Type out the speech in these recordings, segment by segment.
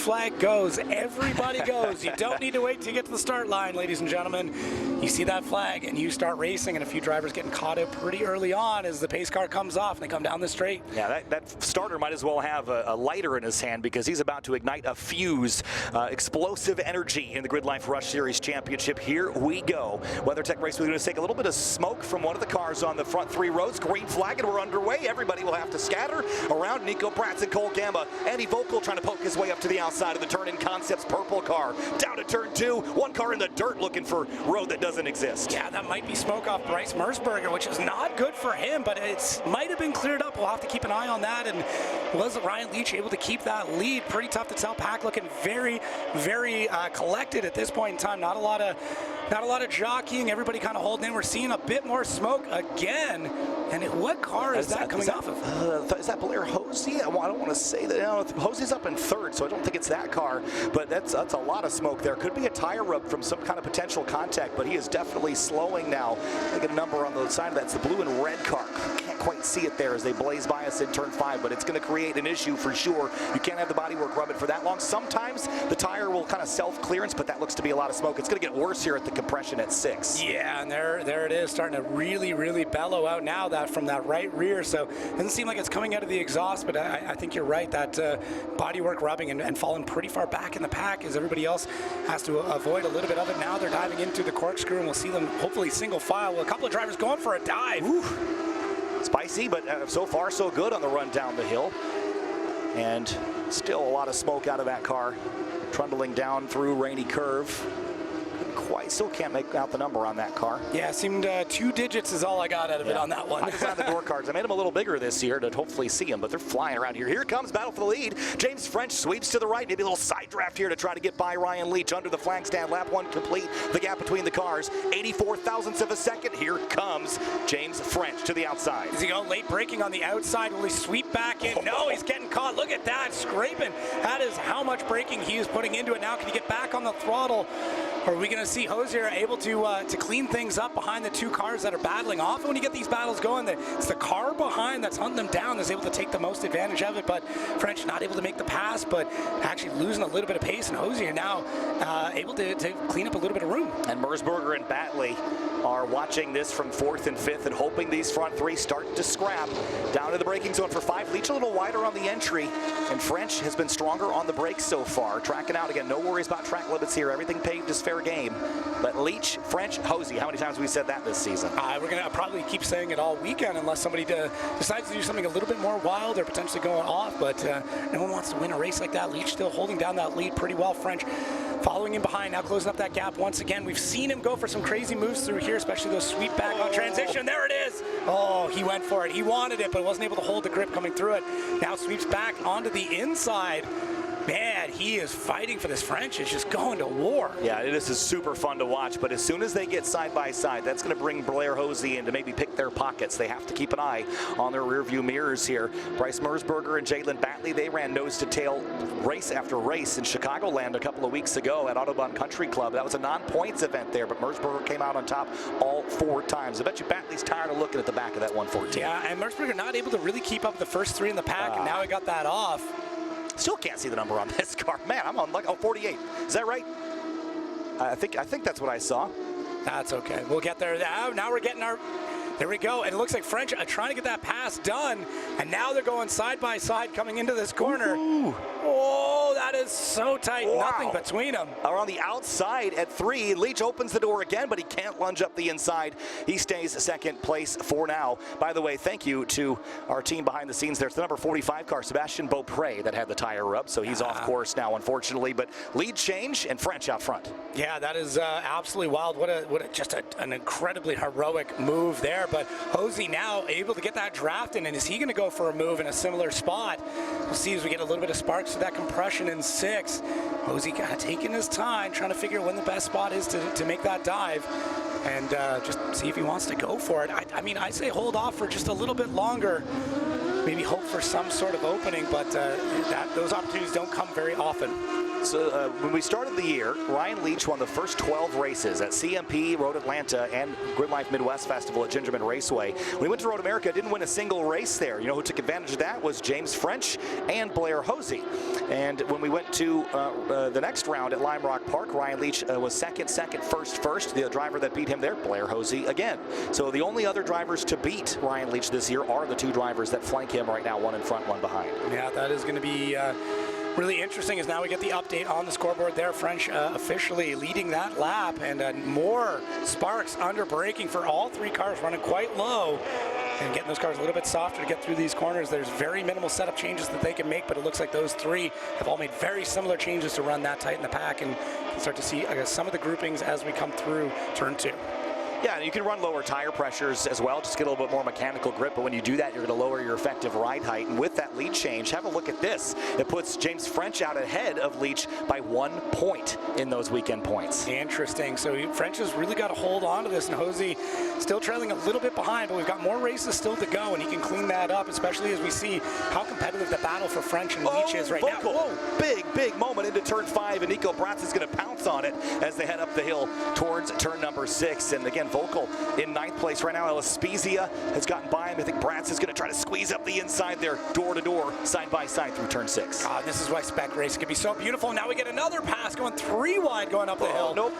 flag goes, everybody goes. You don't need to wait till you get to the start line, ladies and gentlemen. You see that flag and you start racing, and a few drivers getting caught up pretty early on as the pace car comes off and they come down the straight. Yeah, that starter might as well have a lighter in his hand because he's about to ignite a fuse. Explosive energy in the GRIDLIFE Rush Series Championship. Here we go. WeatherTech Race, we're going to take a little bit of smoke from one of the cars on the front three rows. Green flag, and we're underway. Everybody will have to scatter around Nico Prats and Cole Gamba. Andy Vogel trying to poke his way up to the outside of the turn in Concepts purple car. Down to turn 2. One car in the dirt looking for road that doesn't exist. Yeah, that might be smoke off Bryce Mersberger, which is not good for him, but it might have been cleared up. We'll have to keep an eye on that. And was Ryan Leach able to keep that lead? Pretty tough to tell. Pack looking very, very collected at this point in time. Not a lot of jockeying. Everybody kind of holding in. We're seeing a bit more smoke again. And what car is that coming off of? Is that Blair Hosey? I don't want to say that. Hosey's up in third, so I don't think it's that car. But that's a lot of smoke there. Could be a tire rub from some kind of potential contact, but he is definitely slowing now. I get a number on the side of that. It's the blue and red car. Can't quite see it there as they blaze by us in turn 5, but it's going to create an issue for sure. You can't have the bodywork rub it for that long. Sometimes the tire will kind of self-clearance, but that looks to be a lot of smoke. It's going to get worse here at the compression at 6. Yeah, and there it is, starting to really, really bellow out now that from that right rear. So it doesn't seem like it's coming out of the exhaust, but I think you're right. That bodywork rubbing and falling pretty far back in the pack as everybody else has to avoid a little bit of it. Now they're diving into the corkscrew, and we'll see them hopefully single file. Well, a couple of drivers going for a dive. Ooh. Spicy, but so far so good on the run down the hill. And still a lot of smoke out of that car, trundling down through Rainy Curve. Still can't make out the number on that car. Yeah, it seemed 2 digits is all I got out of it on that one. I designed the door cards. I made them a little bigger this year to hopefully see them, but they're flying around here. Here comes battle for the lead. James French sweeps to the right. Maybe a little side draft here to try to get by Ryan Leach under the flag stand. Lap 1 complete. The gap between the cars, 84 thousandths of a second. Here comes James French to the outside. Is he going late braking on the outside? Will he sweep back in? No, he's getting caught. Look at that, scraping. That is how much braking he is putting into it now. Can he get back on the throttle? Or are we going to see Hosier able to clean things up behind the 2 cars that are battling? Often when you get these battles going, it's the car behind that's hunting them down that's able to take the most advantage of it. But French not able to make the pass, but actually losing a little bit of pace. And Hosier now able to clean up a little bit of room. And Mersberger and Batley are watching this from 4th and 5th and hoping these front 3 start to scrap. Down to the braking zone for 5. Leach a little wider on the entry, and French has been stronger on the brakes so far. Tracking out again, no worries about track limits here. Everything paved is fair game. But Leach, French, Hosey, how many times have we said that this season? We're going to probably keep saying it all weekend unless somebody decides to do something a little bit more wild or potentially going off. But no one wants to win a race like that. Leach still holding down that lead pretty well. French following him behind, now closing up that gap once again. We've seen him go for some crazy moves through here, especially those sweep back on transition. There it is. Oh, he went for it. He wanted it, but wasn't able to hold the grip coming through it. Now sweeps back onto the inside. Man, he is fighting for this. French is just going to war. Yeah, this is super fun to watch, but as soon as they get side by side, that's going to bring Blair Hosey in to maybe pick their pockets. They have to keep an eye on their rear view mirrors here. Bryce Mersberger and Jalen Batley, they ran nose to tail race after race in Chicagoland a couple of weeks ago at Autobahn Country Club. That was a non-points event there, but Mersberger came out on top all 4 times. I bet you Batley's tired of looking at the back of that 114. Yeah, and Mersberger not able to really keep up the first 3 in the pack, and now he got that off. Still can't see the number on this car. Man, I'm on like 48. Is that right? I think that's what I saw. That's okay. We'll get there. Now we're getting our... There we go. And it looks like French are trying to get that pass done. And now they're going side by side coming into this corner. Ooh. Oh, that is so tight. Wow. Nothing between them. Are on the outside at 3. Leach opens the door again, but he can't lunge up the inside. He stays 2nd place for now. By the way, thank you to our team behind the scenes there. It's the number 45 car, Sebastian Beaupre, that had the tire rub. So he's off course now, unfortunately. But lead change and French out front. Yeah, that is absolutely wild. Just an incredibly heroic move there. But Hosey now able to get that draft in, and is he going to go for a move in a similar spot? We'll see as we get a little bit of sparks to that compression in 6. Hosey kind of taking his time, trying to figure when the best spot is to make that dive, and just see if he wants to go for it. I mean, I say hold off for just a little bit longer. maybe hope for some sort of opening, but those opportunities don't come very often. So when we started the year, Ryan Leach won the first 12 races at CMP, Road Atlanta, and GRIDLIFE Midwest Festival at Gingerman Raceway. When he went to Road America, didn't win a single race there. You know who took advantage of that was James French and Blair Hosey. And when we went to the next round at Lime Rock Park, Ryan Leach was second, first. The driver that beat him there, Blair Hosey, again. So the only other drivers to beat Ryan Leach this year are the two drivers that flank him right now, one in front, one behind. Yeah, that is going to be really interesting, as now we get the update on the scoreboard there. French officially leading that lap, and more sparks under braking for all three cars, running quite low and getting those cars a little bit softer to get through these corners. There's very minimal setup changes that they can make, but it looks like those three have all made very similar changes to run that tight in the pack, and you can start to see, I guess, some of the groupings as we come through turn 2. Yeah, and you can run lower tire pressures as well, just get a little bit more mechanical grip, but when you do that, you're going to lower your effective ride height. And with that lead change, have a look at this. It puts James French out ahead of Leach by 1 point in those weekend points. Interesting. So French has really got to hold on to this, and Hosey still trailing a little bit behind, but we've got more races still to go, and he can clean that up, especially as we see how competitive the battle for French and Leach is right now. Whoa. Big moment into turn 5, and Nico Bratz is going to pounce on it as they head up the hill towards turn number 6. And again, Vocal in 9th place right now. Spezia has gotten by him. I think Bratz is going to try to squeeze up the inside there, door to door, side by side through turn 6. God, this is why spec racing can be so beautiful. Now we get another pass going 3 wide going up the hill. Nope.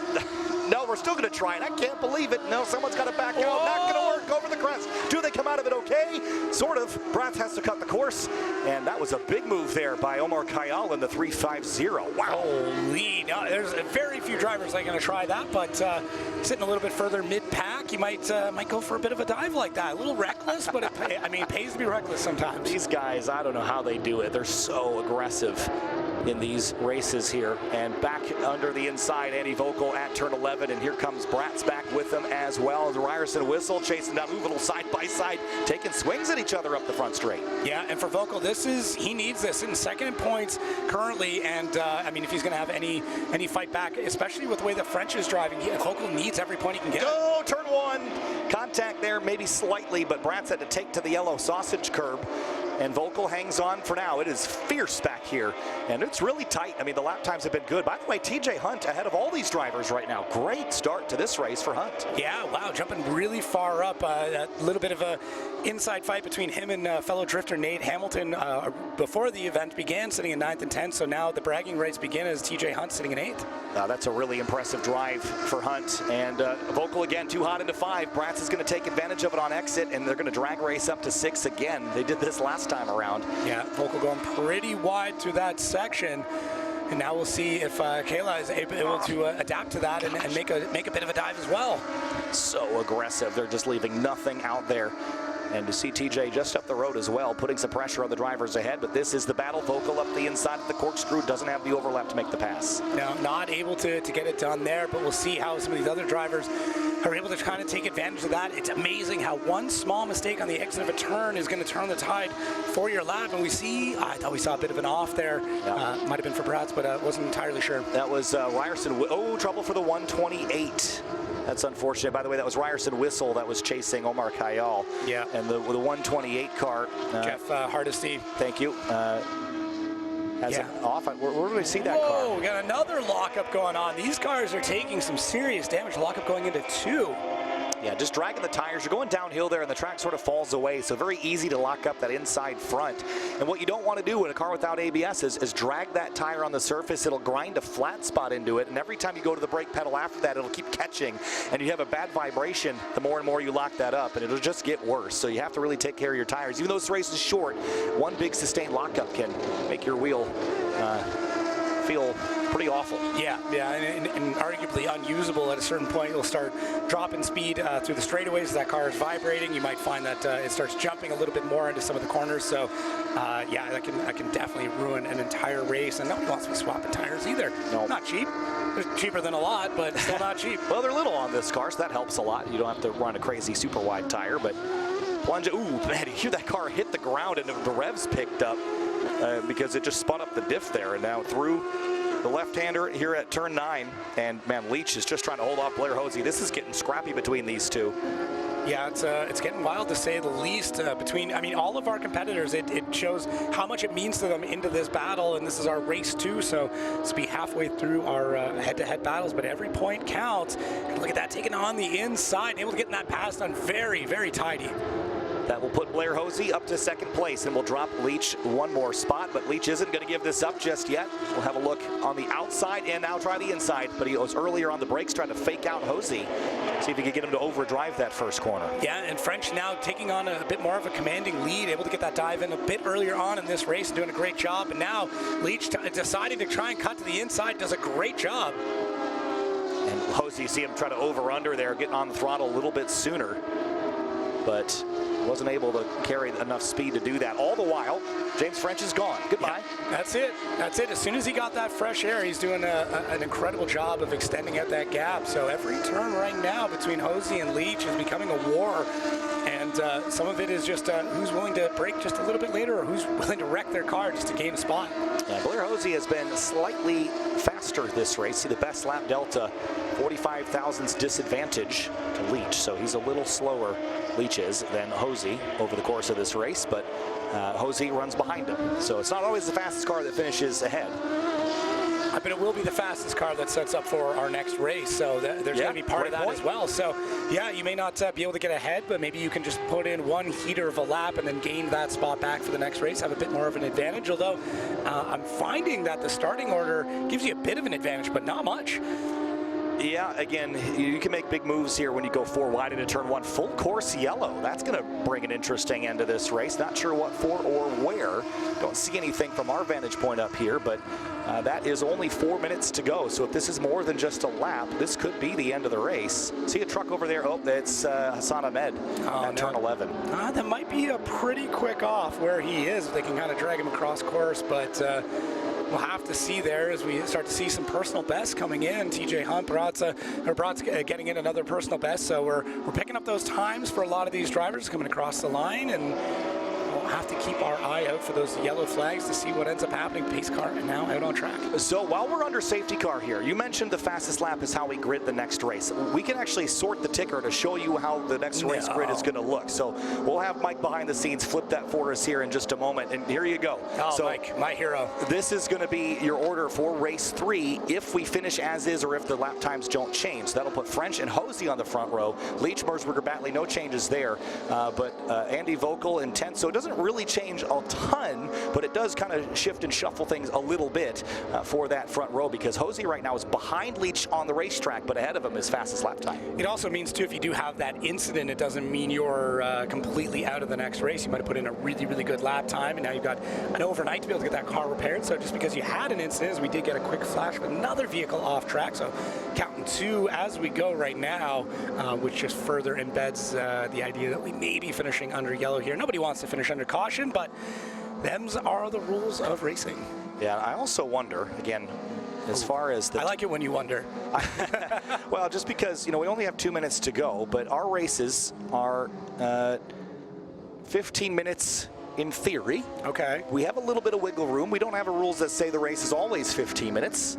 No, we're still going to try it. I can't believe it. No, someone's got to back out. Not going to work over the crest. Do they come out of it okay? Sort of. Bratz has to cut the course, and that was a big move there by Omar Kayal in the 3.50. Wow. Holy. No, there's very few drivers that are going to try that, but sitting a little bit further mid-pack, you might go for a bit of a dive like that. A little reckless, but it pays to be reckless sometimes. These guys, I don't know how they do it. They're so aggressive in these races here. And back under the inside, Andy Vocal at turn 11, and here comes Bratz back with them as well. Ryerson Whistle chasing down, move a little side by side, taking swings at each other up the front straight. Yeah, and for Vocal, he needs this. In second in points currently, and I mean, if he's going to have any fight back, especially with the way the French is driving, Vocal needs every point he can get. Go, turn 1. Contact there, maybe slightly, but Bratz had to take to the yellow sausage curb. And Vocal hangs on for now. It is fierce back here, and it's really tight. I mean, the lap times have been good. By the way, TJ Hunt ahead of all these drivers right now. Great start to this race for Hunt. Yeah, wow, jumping really far up. A little bit of a inside fight between him and fellow drifter Nate Hamilton before the event began, sitting in 9th and 10th. So now the bragging rights begin as TJ Hunt sitting in 8th. That's a really impressive drive for Hunt. And Vocal again, too hot into 5. Bratz is going to take advantage of it on exit, and they're going to drag race up to 6 again. They did this last time around. Yeah, Vocal going pretty wide through that section. And now we'll see if Kayla is able to adapt to that and make a bit of a dive as well. So aggressive. They're just leaving nothing out there. And to see TJ just up the road as well, putting some pressure on the drivers ahead. But this is the battle. Vocal up the inside of the corkscrew, doesn't have the overlap to make the pass. No, not able to get it done there, but we'll see how some of these other drivers are able to kind of take advantage of that. It's amazing how one small mistake on the exit of a turn is going to turn the tide for your lap. And I thought we saw a bit of an off there. Yeah. Might have been for Bratz, but wasn't entirely sure. That was Ryerson. Oh, trouble for the 128. That's unfortunate. By the way, that was Ryerson Whistle that was chasing Omar Kayal. Yeah. And the 128 car. Jeff Hardesty. Thank you. Has it off. Where do we see that car? Whoa, we got another lockup going on. These cars are taking some serious damage. Lockup going into 2. Yeah, just dragging the tires. You're going downhill there, and the track sort of falls away, so very easy to lock up that inside front. And what you don't want to do in a car without ABS is drag that tire on the surface. It'll grind a flat spot into it, and every time you go to the brake pedal after that, it'll keep catching, and you have a bad vibration the more and more you lock that up, and it'll just get worse. So you have to really take care of your tires. Even though this race is short, one big sustained lockup can make your wheel feel pretty awful. Yeah, and arguably unusable at a certain point. You'll start dropping speed through the straightaways as that car is vibrating. You might find that it starts jumping a little bit more into some of the corners. So, yeah, that can definitely ruin an entire race. And nobody wants to be swapping tires either. No. Not cheap. They're cheaper than a lot, but still not cheap. Well, they're little on this car, so that helps a lot. You don't have to run a crazy super wide tire, but plunge. Ooh, man, you hear that car hit the ground and the revs picked up because it just spun up the diff there, and now through the left-hander here at turn 9, and man, Leach is just trying to hold off Blair Hosey. This is getting scrappy between these two. Yeah, it's getting wild to say the least. Between, I mean, all of our competitors, it shows how much it means to them into this battle, and this is our race 2, so let's be halfway through our head-to-head battles, but every point counts. And look at that, taking on the inside, able to get that pass done very, very tidy. That will put Blair Hosey up to second place, and we'll drop Leach one more spot, but Leach isn't going to give this up just yet. We'll have a look on the outside and now try the inside, but he was earlier on the brakes trying to fake out Hosey. See if he can get him to overdrive that first corner. Yeah, and French now taking on a bit more of a commanding lead, able to get that dive in a bit earlier on in this race and doing a great job. And now Leach deciding to try and cut to the inside, does a great job. And Hosey, you see him try to over-under there, getting on the throttle a little bit sooner, but wasn't able to carry enough speed to do that. All the while, James French is gone. Goodbye. Yeah, that's it. That's it. As soon as he got that fresh air, he's doing an incredible job of extending out that gap. So every turn right now between Hosey and Leach is becoming a war. And some of it is just who's willing to brake just a little bit later or who's willing to wreck their car just to gain a spot. Yeah, Blair Hosey has been slightly faster this race. See the best lap delta, 45 thousandths disadvantage to Leach. So he's a little slower, Leach is, than Hosey over the course of this race, but Hosey runs behind him. So it's not always the fastest car that finishes ahead. But it will be the fastest car that sets up for our next race, so there's going to be part of that as well. So, yeah, you may not be able to get ahead, but maybe you can just put in one heater of a lap and then gain that spot back for the next race, have a bit more of an advantage, although I'm finding that the starting order gives you a bit of an advantage, but not much. Yeah, again, you can make big moves here when you go 4 wide into turn 1. Full course yellow. That's going to bring an interesting end to this race. Not sure what for or where. Don't see anything from our vantage point up here, but that is only 4 minutes to go. So if this is more than just a lap, this could be the end of the race. See a truck over there? Oh, that's Hassan Ahmed at turn 11. That might be a pretty quick off where he is. They can kind of drag him across course, but we'll have to see there as we start to see some personal bests coming in. TJ Hunt, Brat's getting in another personal best, so we're picking up those times for a lot of these drivers coming across the line, and we'll have to keep our eye out for those yellow flags to see what ends up happening. Pace car and now out on track. So while we're under safety car here, you mentioned the fastest lap is how we grid the next race. We can actually sort the ticker to show you how the next race grid is going to look. So we'll have Mike behind the scenes flip that for us here in just a moment. And here you go. Oh, so Mike, my hero. This is going to be your order for race 3 if we finish as is or if the lap times don't change. So that'll put French and Hosey on the front row. Leach, Mersberger, Batley, no changes there. But Andy Vogel and 10th. So it doesn't really change a ton, but it does kind of shift and shuffle things a little bit for that front row, because Hosey right now is behind Leach on the racetrack, but ahead of him is fastest lap time. It also means, too, if you do have that incident, it doesn't mean you're completely out of the next race. You might have put in a really, really good lap time, and now you've got an overnight to be able to get that car repaired. So just because you had an incident, as we did get a quick flash of another vehicle off track, so counting 2 as we go right now, which just further embeds the idea that we may be finishing under yellow here. Nobody wants to finish under caution, but them's are the rules of racing. Yeah, I also wonder, again, as far as the... I like it when you wonder. Well, just because, you know, we only have 2 minutes to go, but our races are 15 minutes in theory. Okay. We have a little bit of wiggle room. We don't have rules that say the race is always 15 minutes.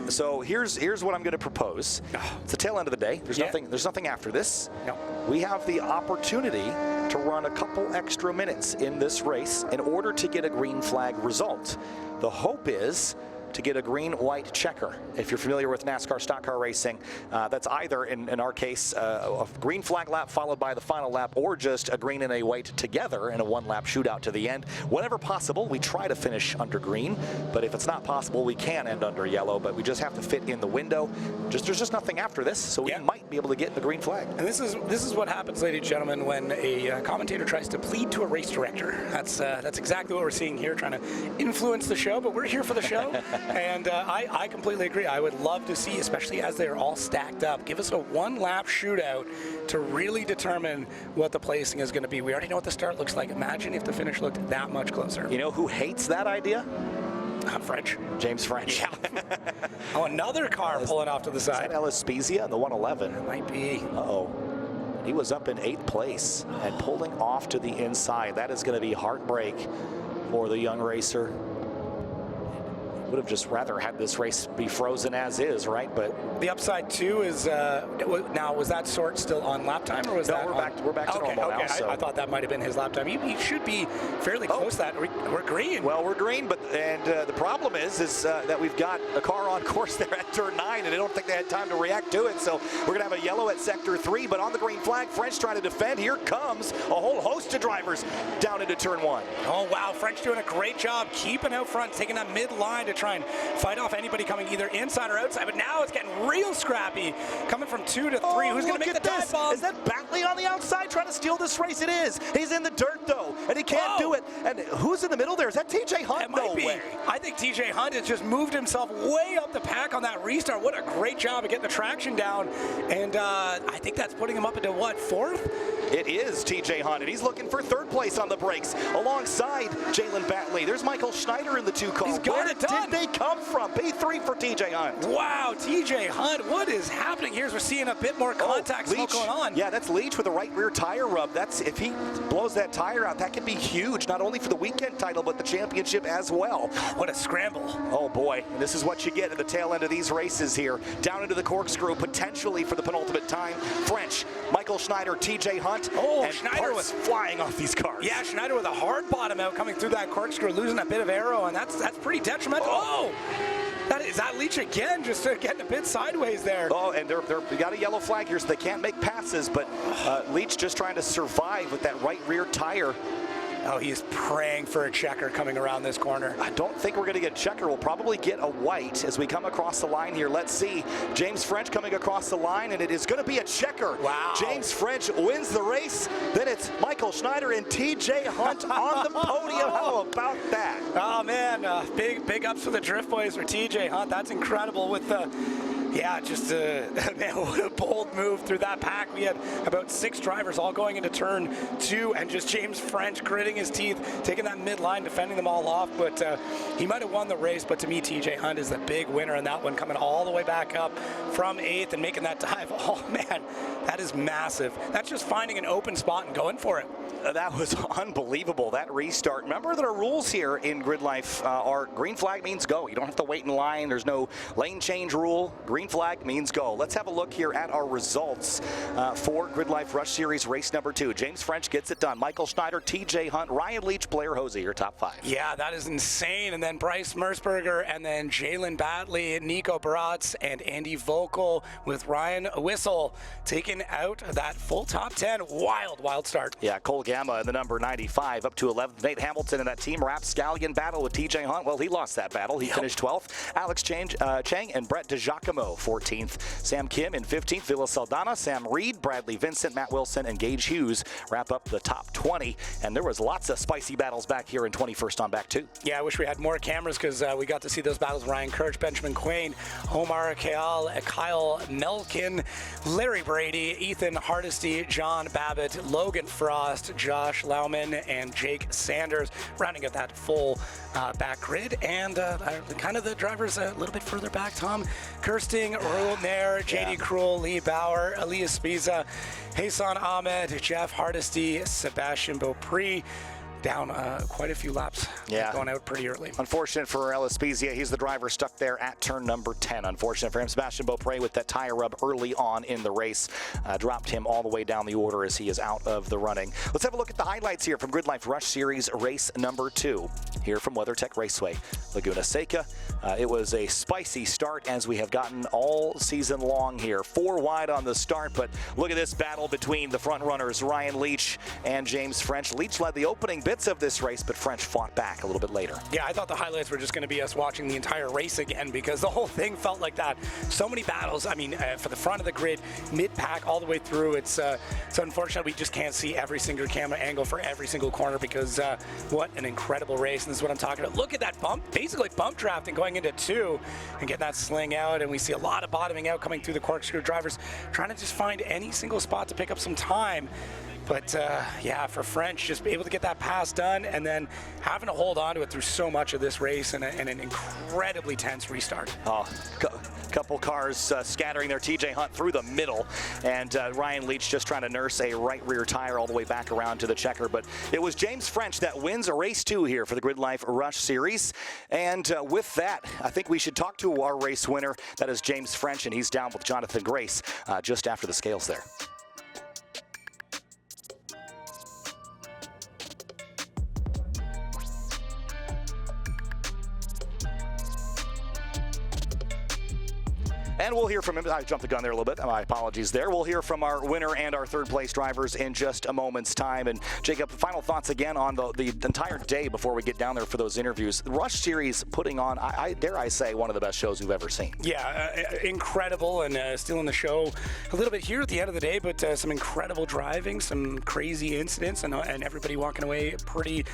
So here's what I'm going to propose. It's the tail end of the day. There's nothing after this. No. We have the opportunity to run a couple extra minutes in this race in order to get a green flag result. The hope is to get a green-white checker. If you're familiar with NASCAR stock car racing, that's either, in our case, a green flag lap followed by the final lap, or just a green and a white together in a 1-lap shootout to the end. Whenever possible, we try to finish under green, but if it's not possible, we can end under yellow, but we just have to fit in the window. There's just nothing after this, so we might be able to get a green flag. And this is what happens, ladies and gentlemen, when a commentator tries to plead to a race director. That's exactly what we're seeing here, trying to influence the show, but we're here for the show. And I completely agree. I would love to see, especially as they're all stacked up, give us a 1-lap shootout to really determine what the placing is going to be. We already know what the start looks like. Imagine if the finish looked that much closer. You know who hates that idea? French. James French. Yeah. Oh, another car pulling off to the side. Is that Ellis Spezia in the 111? It might be. Uh-oh. He was up in 8th place and pulling off to the inside. That is going to be heartbreak for the young racer. would have just rather had this race be frozen as is, right? But the upside too is now, was that sort still on lap time, or was that we're back to normal now. So. I thought that might have been his lap time. He should be fairly close to that. We're green. Well, we're green, but the problem is that we've got a car on course there at turn 9, and I don't think they had time to react to it. So we're gonna have a yellow at sector 3, but on the green flag, French trying to defend. Here comes a whole host of drivers down into turn 1. Oh wow, French doing a great job keeping out front, taking that mid line to try and fight off anybody coming either inside or outside. But now it's getting real scrappy, coming from 2 to 3. Who's gonna make the dive bomb? Is that Batley on the outside trying to steal this race? It is. He's in the dirt though, and he can't do it. And who's in the middle there? Is that TJ Hunt? It might be. Way. I think TJ Hunt has just moved himself way up the pack on that restart. What a great job of getting the traction down. And I think that's putting him up into what, 4th? It is TJ Hunt, and he's looking for 3rd place on the brakes alongside Jalen Batley. There's Michael Schneider in the 2 car. He's got Where it done. did they come from? P3 for TJ Hunt. Wow, TJ Hunt, what is happening here? We're seeing a bit more contact smoke going on. Yeah, that's Leach with a right rear tire rub. That's, if he blows that tire out, that could be huge, not only for the weekend title, but the championship as well. What a scramble. Oh boy, and this is what you get at the tail end of these races here. Down into the corkscrew, potentially for the penultimate time. French, Michael Schneider, TJ Hunt. Oh, and Schneider was flying off these cars. Yeah, Schneider with a hard bottom out coming through that corkscrew, losing a bit of aero, and that's pretty detrimental. Oh! Is that Leach again, just getting a bit sideways there. Oh, and we got a yellow flag here, so they can't make passes, but Leach just trying to survive with that right rear tire. Oh, he's praying for a checker coming around this corner. I don't think we're going to get checker. We'll probably get a white as we come across the line here. Let's see. James French coming across the line, and it is going to be a checker. Wow. James French wins the race. Then it's Michael Schneider and TJ Hunt on the podium. How about that? Oh, man. Big ups for the Drift Boys for TJ Hunt. That's incredible with the... Yeah, just man, what a bold move through that pack. We had about 6 drivers all going into turn 2, and just James French gritting his teeth, taking that midline, defending them all off. But he might have won the race, but to me, TJ Hunt is the big winner in that one, coming all the way back up from 8th and making that dive. Oh, man, that is massive. That's just finding an open spot and going for it. That was unbelievable, that restart. Remember that our rules here in Grid Life are green flag means go. You don't have to wait in line. There's no lane change rule. Green flag means go. Let's have a look here at our results for Grid Life Rush Series race number 2. James French gets it done. Michael Schneider, TJ Hunt, Ryan Leach, Blair Hosey, your top 5. Yeah, that is insane. And then Bryce Mersberger, and then Jalen Batley, Nico Baratz, and Andy Vogel with Ryan Whistle taking out that full top 10. Wild start. Yeah, Cole Gamma in the number 95 up to 11th. Nate Hamilton in that team Rapscallion battle with TJ Hunt. Well, he lost that battle. He finished 12th. Alex Chang and Brett DiGiacomo 14th. Sam Kim in 15th. Villa Saldana, Sam Reed, Bradley Vincent, Matt Wilson, and Gage Hughes wrap up the top 20. And there was lots of spicy battles back here in 21st on back 2. Yeah, I wish we had more cameras, because we got to see those battles. Ryan Kirch, Benjamin Quain, Omar Kyle Melkin, Larry Brady, Ethan Hardesty, John Babbitt, Logan Frost, Josh Lauman, and Jake Sanders, rounding out that full back grid. And kind of the drivers a little bit further back: Tom Kirsting, Roland Nair, JD Krull, Lee Bauer, Elias Spiza, Hassan Ahmed, Jeff Hardesty, Sebastian Beaupre. Down quite a few laps. Yeah. Going out pretty early. Unfortunate for Ellis Spezia. He's the driver stuck there at turn number 10. Unfortunate for him. Sebastian Beaupre with that tire rub early on in the race dropped him all the way down the order as he is out of the running. Let's have a look at the highlights here from Grid Life Rush Series race number 2. Here from WeatherTech Raceway, Laguna Seca. It was a spicy start, as we have gotten all season long here. 4 wide on the start, but look at this battle between the front runners, Ryan Leach and James French. Leach led the opening bits of this race, but French fought back a little bit later. Yeah, I thought the highlights were just going to be us watching the entire race again, because the whole thing felt like that. So many battles. I mean, for the front of the grid, mid-pack, all the way through. It's unfortunate we just can't see every single camera angle for every single corner, because what an incredible race. And this is what I'm talking about. Look at that bump, basically bump drafting going into 2 and getting that sling out. And we see a lot of bottoming out coming through the corkscrew. Drivers trying to just find any single spot to pick up some time. But yeah, for French, just be able to get that pass done and then having to hold on to it through so much of this race and an incredibly tense restart. Oh, couple cars scattering their TJ Hunt through the middle, and Ryan Leach just trying to nurse a right rear tire all the way back around to the checker. But it was James French that wins a race 2 here for the GRIDLIFE Rush Series. And with that, I think we should talk to our race winner. That is James French, and he's down with Jonathan Grace just after the scales there. And we'll hear from him. I jumped the gun there a little bit. My apologies there. We'll hear from our winner and our third place drivers in just a moment's time. And Jacob, final thoughts again on the entire day before we get down there for those interviews. The Rush Series putting on, I dare I say, one of the best shows we've ever seen. Yeah, incredible, and still in the show a little bit here at the end of the day, but some incredible driving, some crazy incidents, and everybody walking away pretty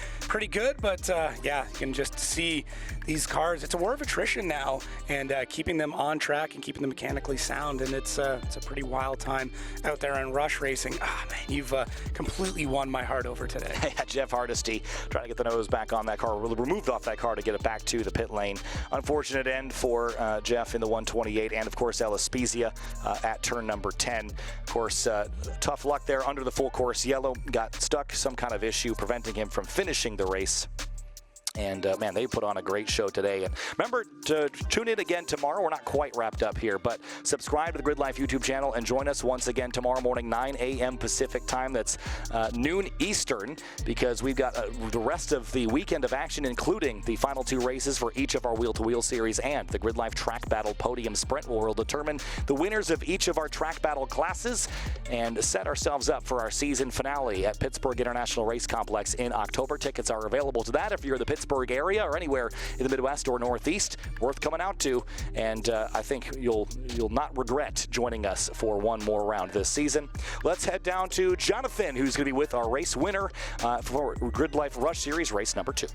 good. But yeah, you can just see these cars. It's a war of attrition now, and keeping them on track and keeping them mechanically sound, and it's a pretty wild time out there in Rush racing. Ah, man, you've completely won my heart over today. Yeah, Jeff Hardesty trying to get the nose back on that car, removed off that car to get it back to the pit lane. Unfortunate end for Jeff in the 128, and of course Ellis Spezia at turn number 10. Of course, tough luck there under the full course yellow, got stuck, some kind of issue preventing him from finishing the race. And man, they put on a great show today. And remember to tune in again tomorrow. We're not quite wrapped up here, but subscribe to the GRIDLIFE YouTube channel and join us once again tomorrow morning, 9 a.m. Pacific time. That's noon Eastern, because we've got the rest of the weekend of action, including the final 2 races for each of our wheel-to-wheel series and the GRIDLIFE Track Battle Podium Sprint, where we'll determine the winners of each of our track battle classes and set ourselves up for our season finale at Pittsburgh International Race Complex in October. Tickets are available to that if you're in the Pittsburgh area or anywhere in the Midwest or Northeast. Worth coming out to, and I think you'll not regret joining us for one more round this season. Let's head down to Jonathan, who's going to be with our race winner for GRIDLIFE Rush Series race number 2.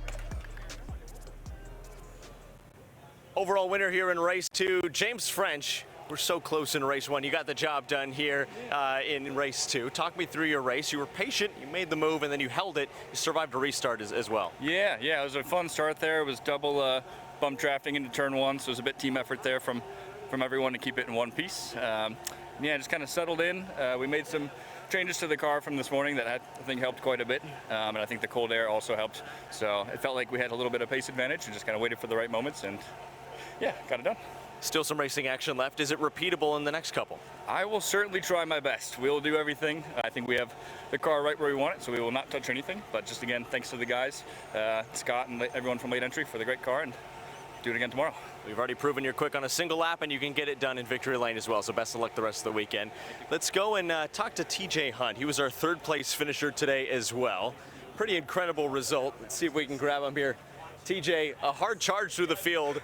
Overall winner here in race 2, James French. We're so close in race 1. You got the job done here in race 2. Talk me through your race. You were patient, you made the move, and then you held it. You survived a restart as well. Yeah, it was a fun start there. It was double bump drafting into turn 1, so it was a bit team effort there from everyone to keep it in one piece. Yeah, just kind of settled in. We made some changes to the car from this morning that I think helped quite a bit, and I think the cold air also helped. So it felt like we had a little bit of pace advantage and just kind of waited for the right moments, and yeah, got it done. Still some racing action left. Is it repeatable in the next couple? I will certainly try my best. We'll do everything. I think we have the car right where we want it, so we will not touch anything. But just again, thanks to the guys, Scott and everyone from Late Entry for the great car, and do it again tomorrow. We've already proven you're quick on a single lap, and you can get it done in victory lane as well, so best of luck the rest of the weekend. Let's go and talk to TJ Hunt. He was our 3rd place finisher today as well. Pretty incredible result. Let's see if we can grab him here. TJ, a hard charge through the field.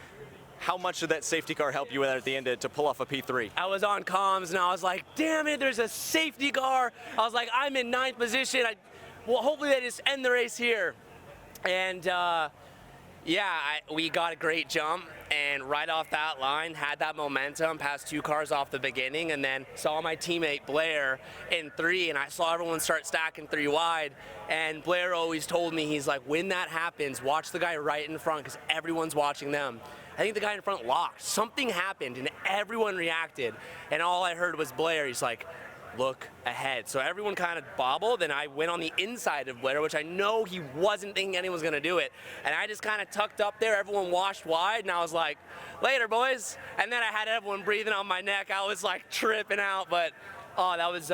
How much did that safety car help you with at the end to pull off a P3? I was on comms and I was like, damn it, there's a safety car. I was like, I'm in 9th position. Well, hopefully they just end the race here. And we got a great jump, and right off that line, had that momentum, passed 2 cars off the beginning, and then saw my teammate Blair in 3, and I saw everyone start stacking 3 wide. And Blair always told me, he's like, when that happens, watch the guy right in front, because everyone's watching them. I think the guy in front locked. Something happened, and everyone reacted. And all I heard was Blair. He's like, look ahead. So everyone kind of bobbled, and I went on the inside of Blair, which I know he wasn't thinking anyone was going to do it. And I just kind of tucked up there. Everyone washed wide, and I was like, later, boys. And then I had everyone breathing on my neck. I was like tripping out, but that was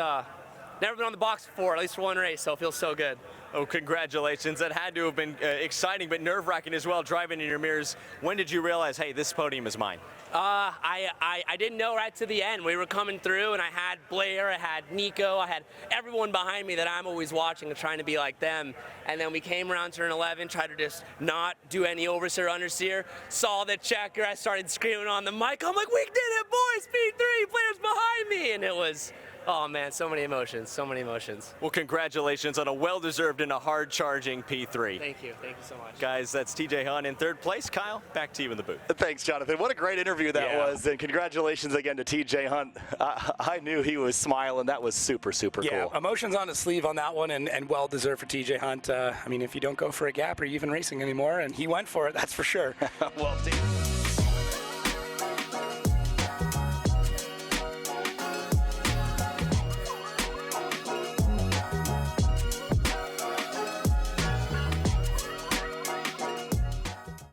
never been on the box before, at least for one race, so it feels so good. Oh, congratulations. That had to have been exciting, but nerve-wracking as well, driving in your mirrors. When did you realize, hey, this podium is mine? I didn't know right to the end. We were coming through, and I had Blair, I had Nico, I had everyone behind me that I'm always watching and trying to be like them. And then we came around turn 11, tried to just not do any oversteer, understeer, saw the checker, I started screaming on the mic. I'm like, we did it, boys, P3, Blair's behind me. And it was Oh man, so many emotions, so many emotions. Well, congratulations on a well-deserved and a hard-charging P3. Thank you so much. Guys, that's TJ Hunt in third place. Kyle, back to you in the booth. Thanks, Jonathan. What a great interview that was, and congratulations again to TJ Hunt. I knew he was smiling. That was super cool. Yeah, emotions on his sleeve on that one, and well-deserved for TJ Hunt. I mean, if you don't go for a gap, are you even racing anymore? And he went for it, that's for sure. Well, Dave.